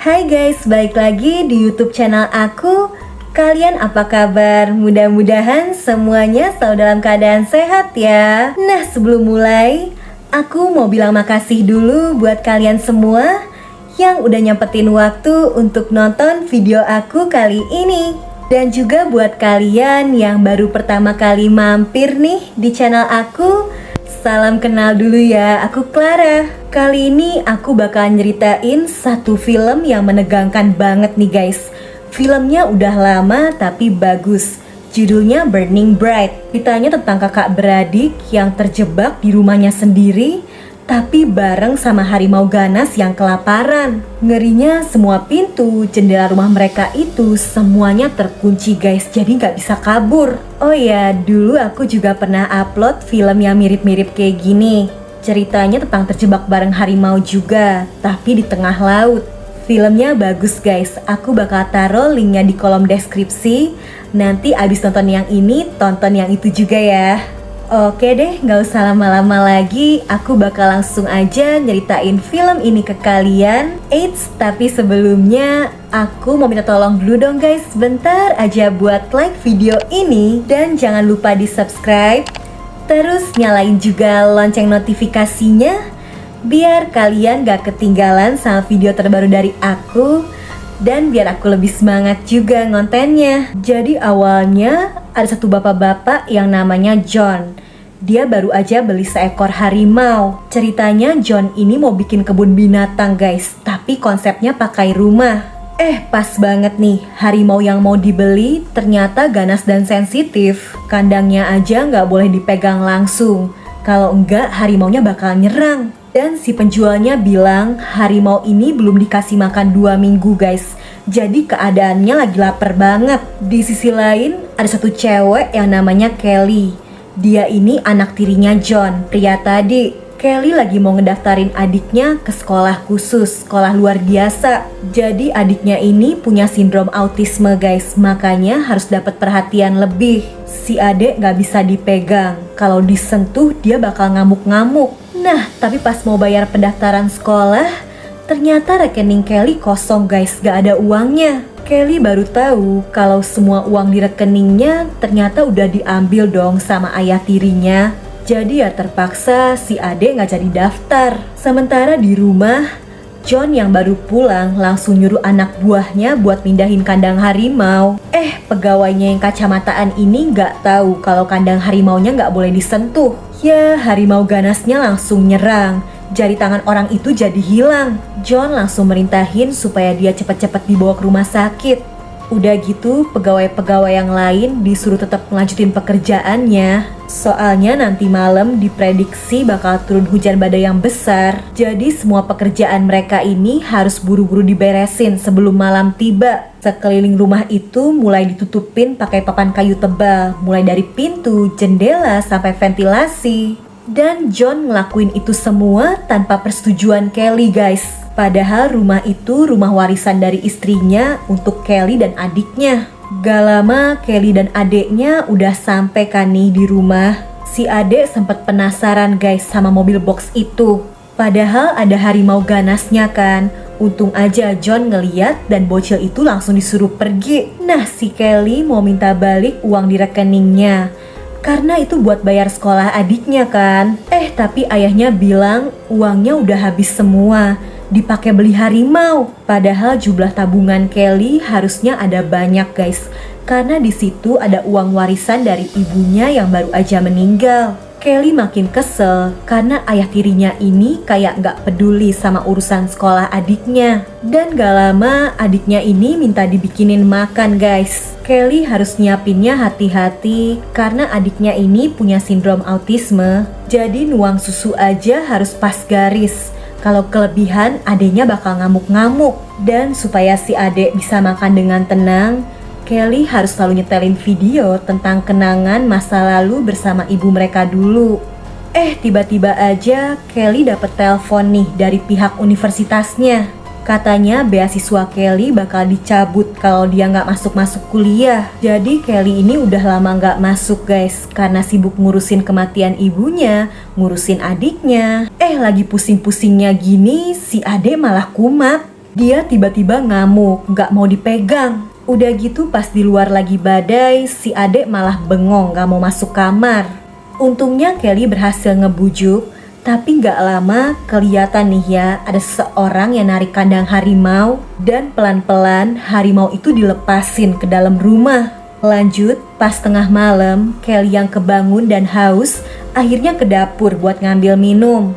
Hai guys, balik lagi di YouTube channel aku. Kalian apa kabar? Mudah-mudahan semuanya selalu dalam keadaan sehat ya. Nah, sebelum mulai, aku mau bilang makasih dulu buat kalian semua yang udah nyempetin waktu untuk nonton video aku kali ini. Dan juga buat kalian yang baru pertama kali mampir nih di channel aku, salam kenal dulu ya, aku Clara. Kali ini aku bakal nyeritain satu film yang menegangkan banget nih guys. Filmnya udah lama tapi bagus. Judulnya Burning Bright. Ceritanya tentang kakak beradik yang terjebak di rumahnya sendiri, tapi bareng sama harimau ganas yang kelaparan. Ngerinya semua pintu, jendela rumah mereka itu semuanya terkunci guys, jadi nggak bisa kabur. Oh ya, dulu aku juga pernah upload film yang mirip-mirip kayak gini. Ceritanya tentang terjebak bareng harimau juga, tapi di tengah laut. Filmnya bagus guys, aku bakal taruh linknya di kolom deskripsi. Nanti abis nonton yang ini, tonton yang itu juga ya. Oke deh, gak usah lama-lama lagi, aku bakal langsung aja nyeritain film ini ke kalian. Eits, tapi sebelumnya aku mau minta tolong dulu dong guys, bentar aja buat like video ini. Dan jangan lupa di subscribe, terus nyalain juga lonceng notifikasinya, biar kalian gak ketinggalan sama video terbaru dari aku. Dan biar aku lebih semangat juga ngontennya. Jadi awalnya ada satu bapak-bapak yang namanya John. Dia baru aja beli seekor harimau. Ceritanya John ini mau bikin kebun binatang guys, tapi konsepnya pakai rumah. Pas banget nih, harimau yang mau dibeli ternyata ganas dan sensitif. Kandangnya aja nggak boleh dipegang langsung. Kalau enggak, harimaunya bakal nyerang. Dan si penjualnya bilang harimau ini belum dikasih makan 2 minggu guys. Jadi keadaannya lagi lapar banget. Di sisi lain ada satu cewek yang namanya Kelly. Dia ini anak tirinya John, pria tadi. Kelly lagi mau ngedaftarin adiknya ke sekolah khusus, sekolah luar biasa. Jadi adiknya ini punya sindrom autisme guys, makanya harus dapat perhatian lebih. Si adik gak bisa dipegang, kalau disentuh dia bakal ngamuk-ngamuk. Nah, tapi pas mau bayar pendaftaran sekolah, ternyata rekening Kelly kosong guys, gak ada uangnya. Kelly baru tahu kalau semua uang di rekeningnya ternyata udah diambil dong sama ayah tirinya. Jadi ya terpaksa si adek gak jadi daftar. Sementara di rumah, John yang baru pulang langsung nyuruh anak buahnya buat mindahin kandang harimau. Pegawainya yang kacamataan ini gak tahu kalau kandang harimaunya gak boleh disentuh. Ya, harimau ganasnya langsung nyerang. Jari tangan orang itu jadi hilang. John langsung merintahin supaya dia cepat-cepat dibawa ke rumah sakit. Udah gitu, pegawai-pegawai yang lain disuruh tetap melanjutin pekerjaannya. Soalnya nanti malam diprediksi bakal turun hujan badai yang besar. Jadi semua pekerjaan mereka ini harus buru-buru diberesin sebelum malam tiba. Sekeliling rumah itu mulai ditutupin pakai papan kayu tebal, mulai dari pintu, jendela, sampai ventilasi. Dan John ngelakuin itu semua tanpa persetujuan Kelly guys. Padahal rumah itu rumah warisan dari istrinya untuk Kelly dan adiknya. Gak lama Kelly dan adiknya udah sampai kan nih di rumah. Si adik sempat penasaran guys sama mobil box itu. Padahal ada harimau ganasnya kan. Untung aja John ngeliat dan bocil itu langsung disuruh pergi. Nah, si Kelly mau minta balik uang di rekeningnya, karena itu buat bayar sekolah adiknya kan. Tapi ayahnya bilang uangnya udah habis semua, dipakai beli harimau. Padahal jumlah tabungan Kelly harusnya ada banyak guys, karena di situ ada uang warisan dari ibunya yang baru aja meninggal. Kelly makin kesel karena ayah tirinya ini kayak gak peduli sama urusan sekolah adiknya. Dan gak lama adiknya ini minta dibikinin makan guys. Kelly harus nyiapinnya hati-hati karena adiknya ini punya sindrom autisme. Jadi nuang susu aja harus pas garis. Kalau kelebihan adiknya bakal ngamuk-ngamuk. Dan supaya si adik bisa makan dengan tenang, Kelly harus selalu nyetelin video tentang kenangan masa lalu bersama ibu mereka dulu. Tiba-tiba aja Kelly dapet telepon nih dari pihak universitasnya. Katanya beasiswa Kelly bakal dicabut kalau dia nggak masuk kuliah. Jadi Kelly ini udah lama nggak masuk guys, karena sibuk ngurusin kematian ibunya, ngurusin adiknya. Lagi pusing-pusingnya gini, si adek malah kumat. Dia tiba-tiba ngamuk, gak mau dipegang. Udah gitu pas di luar lagi badai, si adek malah bengong gak mau masuk kamar. Untungnya Kelly berhasil ngebujuk, tapi gak lama kelihatan nih ya ada seseorang yang narik kandang harimau dan pelan-pelan harimau itu dilepasin ke dalam rumah. Lanjut, pas tengah malam, Kelly yang kebangun dan haus akhirnya ke dapur buat ngambil minum.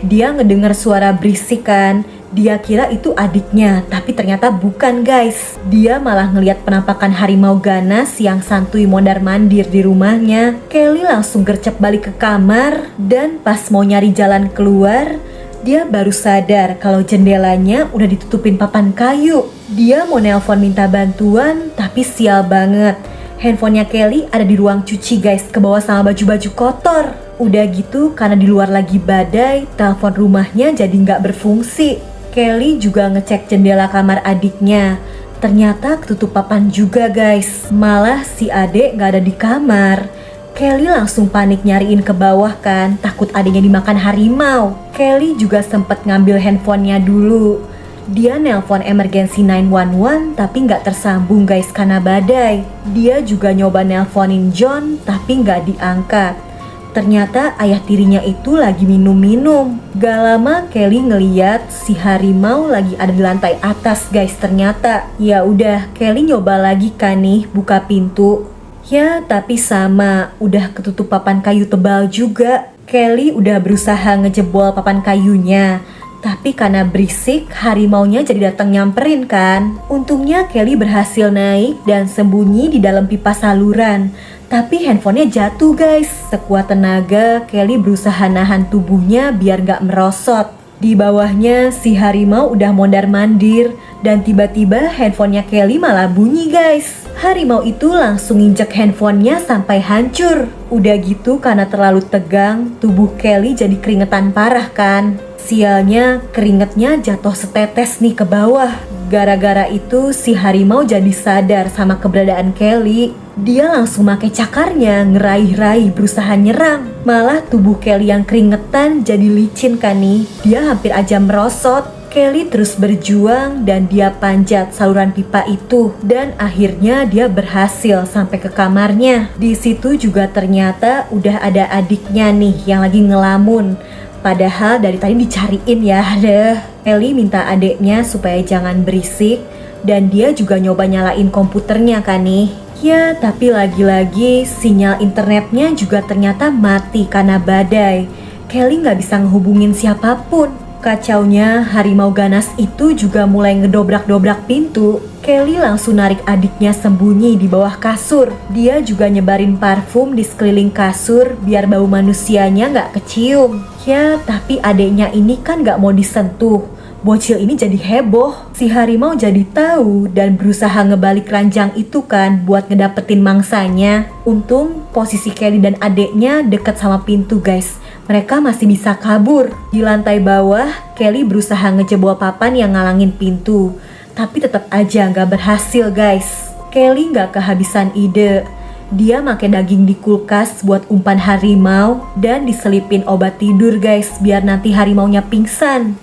Dia ngedengar suara berisik kan. Dia kira itu adiknya, tapi ternyata bukan guys. Dia malah ngelihat penampakan harimau ganas yang santuy mondar-mandir di rumahnya. Kelly langsung gercep balik ke kamar dan pas mau nyari jalan keluar, dia baru sadar kalau jendelanya udah ditutupin papan kayu. Dia mau nelpon minta bantuan, tapi sial banget. Handphonenya Kelly ada di ruang cuci guys, ke bawah sama baju-baju kotor. Udah gitu karena di luar lagi badai, telepon rumahnya jadi nggak berfungsi. Kelly juga ngecek jendela kamar adiknya. Ternyata ketutup papan juga guys. Malah si adek gak ada di kamar. Kelly langsung panik nyariin ke bawah kan, takut adiknya dimakan harimau. Kelly juga sempet ngambil handphonenya dulu. Dia nelpon emergency 911 tapi gak tersambung guys karena badai. Dia juga nyoba nelponin John tapi gak diangkat. Ternyata ayah tirinya itu lagi minum-minum. Gak lama Kelly ngeliat si harimau lagi ada di lantai atas guys ternyata. Ya udah, Kelly nyoba lagi kan nih buka pintu. Ya tapi sama, udah ketutup papan kayu tebal juga. Kelly udah berusaha ngejebol papan kayunya, tapi karena berisik, harimaunya jadi datang nyamperin kan. Untungnya Kelly berhasil naik dan sembunyi di dalam pipa saluran. Tapi handphonenya jatuh guys. Sekuat tenaga, Kelly berusaha nahan tubuhnya biar gak merosot. Di bawahnya si harimau udah mondar-mandir dan tiba-tiba handphonenya Kelly malah bunyi guys. Harimau itu langsung injek handphonenya sampai hancur. Udah gitu karena terlalu tegang, tubuh Kelly jadi keringetan parah kan. Sialnya keringetnya jatuh setetes nih ke bawah. Gara-gara itu si harimau jadi sadar sama keberadaan Kelly. Dia langsung pakai cakarnya ngeraih-raih berusaha nyerang. Malah tubuh Kelly yang keringetan jadi licin kan nih. Dia hampir aja merosot. Kelly terus berjuang dan dia panjat saluran pipa itu dan akhirnya dia berhasil sampai ke kamarnya. Di situ juga ternyata udah ada adiknya nih yang lagi ngelamun. Padahal dari tadi dicariin ya. Kelly minta adeknya supaya jangan berisik dan dia juga nyoba nyalain komputernya kan nih. Ya tapi lagi-lagi sinyal internetnya juga ternyata mati karena badai. Kelly gak bisa ngehubungin siapapun. Kacaunya harimau ganas itu juga mulai ngedobrak-dobrak pintu. Kelly langsung narik adiknya sembunyi di bawah kasur. Dia juga nyebarin parfum di sekeliling kasur biar bau manusianya gak kecium. Ya tapi adiknya ini kan gak mau disentuh. Bocil ini jadi heboh. Si harimau jadi tahu dan berusaha ngebalik ranjang itu kan buat ngedapetin mangsanya. Untung posisi Kelly dan adeknya deket sama pintu guys. Mereka masih bisa kabur. Di lantai bawah, Kelly berusaha ngejebol papan yang ngalangin pintu. Tapi tetap aja gak berhasil guys. Kelly gak kehabisan ide. Dia make daging di kulkas buat umpan harimau dan diselipin obat tidur guys biar nanti harimaunya pingsan.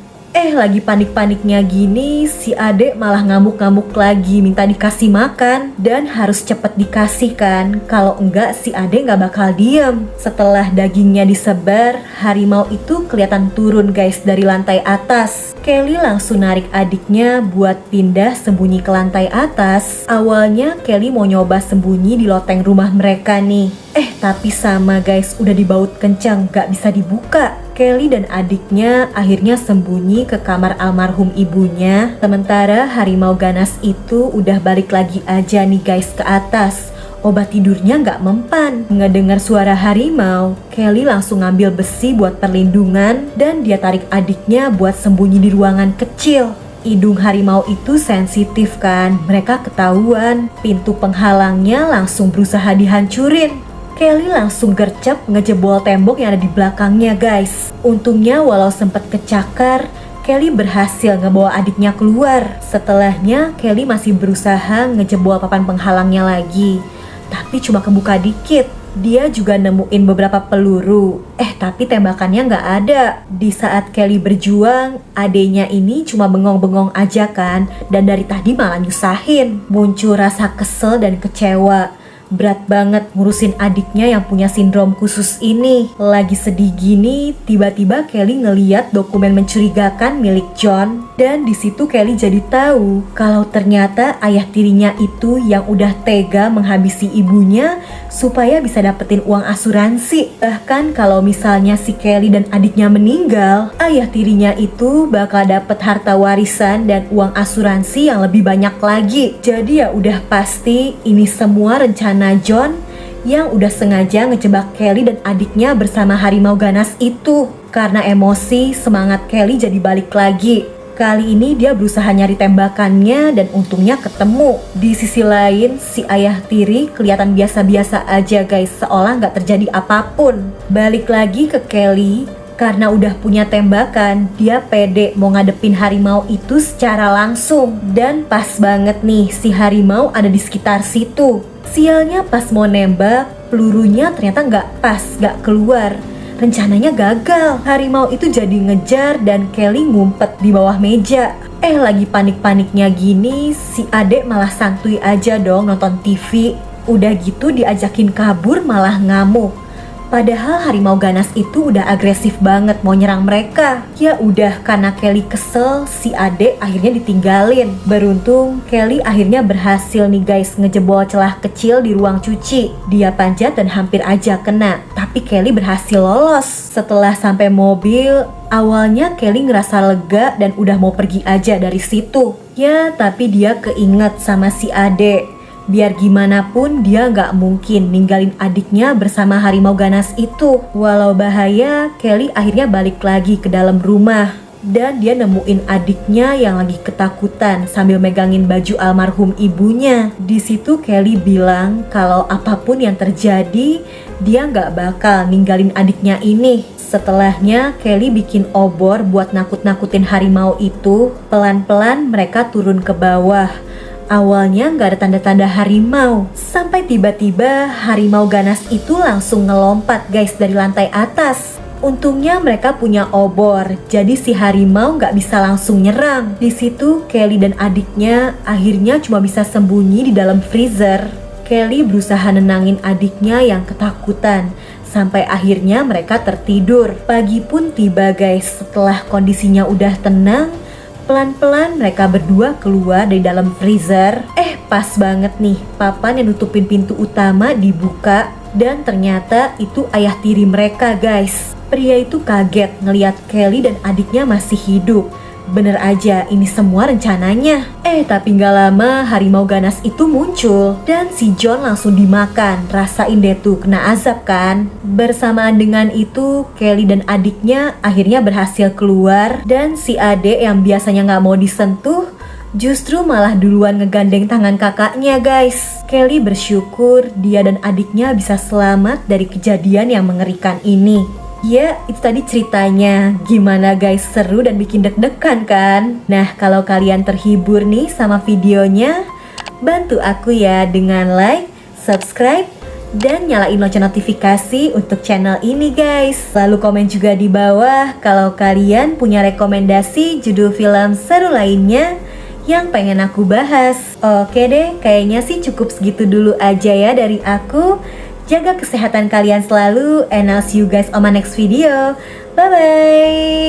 Lagi panik-paniknya gini, si adek malah ngamuk-ngamuk lagi minta dikasih makan dan harus cepet dikasih kan. Kalau enggak si adek gak bakal diem. Setelah dagingnya disebar, harimau itu kelihatan turun guys dari lantai atas. Kelly langsung narik adiknya buat pindah sembunyi ke lantai atas. Awalnya Kelly mau nyoba sembunyi di loteng rumah mereka nih. Tapi sama guys, udah dibaut kencang, gak bisa dibuka. Kelly dan adiknya akhirnya sembunyi ke kamar almarhum ibunya. Sementara harimau ganas itu udah balik lagi aja nih guys ke atas. Obat tidurnya gak mempan. Ngedengar suara harimau, Kelly langsung ngambil besi buat perlindungan dan dia tarik adiknya buat sembunyi di ruangan kecil. Hidung harimau itu sensitif kan, mereka ketahuan. Pintu penghalangnya langsung berusaha dihancurin. Kelly langsung gercep ngejebol tembok yang ada di belakangnya guys. Untungnya walau sempet kecakar, Kelly berhasil ngebawa adiknya keluar. Setelahnya Kelly masih berusaha ngejebol papan penghalangnya lagi. Tapi cuma kebuka dikit. Dia juga nemuin beberapa peluru. Tapi tembakannya nggak ada. Di saat Kelly berjuang, adenya ini cuma bengong-bengong aja kan. Dan dari tadi malah nyusahin. Muncul rasa kesel dan kecewa. Berat banget ngurusin adiknya yang punya sindrom khusus ini. Lagi sedih gini, tiba-tiba Kelly ngeliat dokumen mencurigakan milik John. Dan di situ Kelly jadi tahu kalau ternyata ayah tirinya itu yang udah tega menghabisi ibunya supaya bisa dapetin uang asuransi. Bahkan kalau misalnya si Kelly dan adiknya meninggal, ayah tirinya itu bakal dapet harta warisan dan uang asuransi yang lebih banyak lagi. Jadi ya udah pasti ini semua rencana John yang udah sengaja ngejebak Kelly dan adiknya bersama harimau ganas itu. Karena emosi, semangat Kelly jadi balik lagi. Kali ini dia berusaha nyari tembakannya dan untungnya ketemu. Di sisi lain, si ayah tiri kelihatan biasa-biasa aja guys, seolah nggak terjadi apapun. Balik lagi ke Kelly, karena udah punya tembakan, dia pede mau ngadepin harimau itu secara langsung. Dan pas banget nih, si harimau ada di sekitar situ. Sialnya pas mau nembak, pelurunya ternyata nggak pas, nggak keluar. Rencananya gagal. Harimau itu jadi ngejar dan Kelly ngumpet di bawah meja. Lagi panik-paniknya gini, si adek malah santuy aja dong nonton TV. Udah gitu diajakin kabur malah ngamuk. Padahal harimau ganas itu udah agresif banget mau nyerang mereka. Ya udah, karena Kelly kesel, si adek akhirnya ditinggalin. Beruntung Kelly akhirnya berhasil nih guys ngejebol celah kecil di ruang cuci. Dia panjat dan hampir aja kena, tapi Kelly berhasil lolos. Setelah sampai mobil, awalnya Kelly ngerasa lega dan udah mau pergi aja dari situ. Ya, tapi dia keinget sama si adek. Biar gimana pun dia nggak mungkin ninggalin adiknya bersama harimau ganas itu. Walau bahaya, Kelly akhirnya balik lagi ke dalam rumah. Dan dia nemuin adiknya yang lagi ketakutan sambil megangin baju almarhum ibunya. Di situ Kelly bilang kalau apapun yang terjadi, dia nggak bakal ninggalin adiknya ini. Setelahnya Kelly bikin obor buat nakut-nakutin harimau itu. Pelan-pelan mereka turun ke bawah. Awalnya nggak ada tanda-tanda harimau, sampai tiba-tiba harimau ganas itu langsung ngelompat guys dari lantai atas. Untungnya mereka punya obor, jadi si harimau nggak bisa langsung nyerang. Di situ Kelly dan adiknya akhirnya cuma bisa sembunyi di dalam freezer. Kelly berusaha nenangin adiknya yang ketakutan, sampai akhirnya mereka tertidur. Pagi pun tiba guys, setelah kondisinya udah tenang. Pelan-pelan mereka berdua keluar dari dalam freezer. Pas banget nih, papan yang nutupin pintu utama dibuka. Dan ternyata itu ayah tiri mereka guys. Pria itu kaget ngelihat Kelly dan adiknya masih hidup. Bener aja, ini semua rencananya. Tapi gak lama harimau ganas itu muncul. Dan si John langsung dimakan. Rasain deh tuh, kena azab kan. Bersamaan dengan itu, Kelly dan adiknya akhirnya berhasil keluar. Dan si adek yang biasanya gak mau disentuh, justru malah duluan ngegandeng tangan kakaknya guys. Kelly bersyukur dia dan adiknya bisa selamat dari kejadian yang mengerikan ini. Ya, itu tadi ceritanya. Gimana guys, seru dan bikin deg-degan kan? Nah, kalau kalian terhibur nih sama videonya, bantu aku ya dengan like, subscribe, dan nyalain lonceng notifikasi untuk channel ini guys. Lalu komen juga di bawah kalau kalian punya rekomendasi judul film seru lainnya yang pengen aku bahas. Oke deh, kayaknya sih cukup segitu dulu aja ya dari aku. Jaga kesehatan kalian selalu, and I'll see you guys on my next video. Bye bye.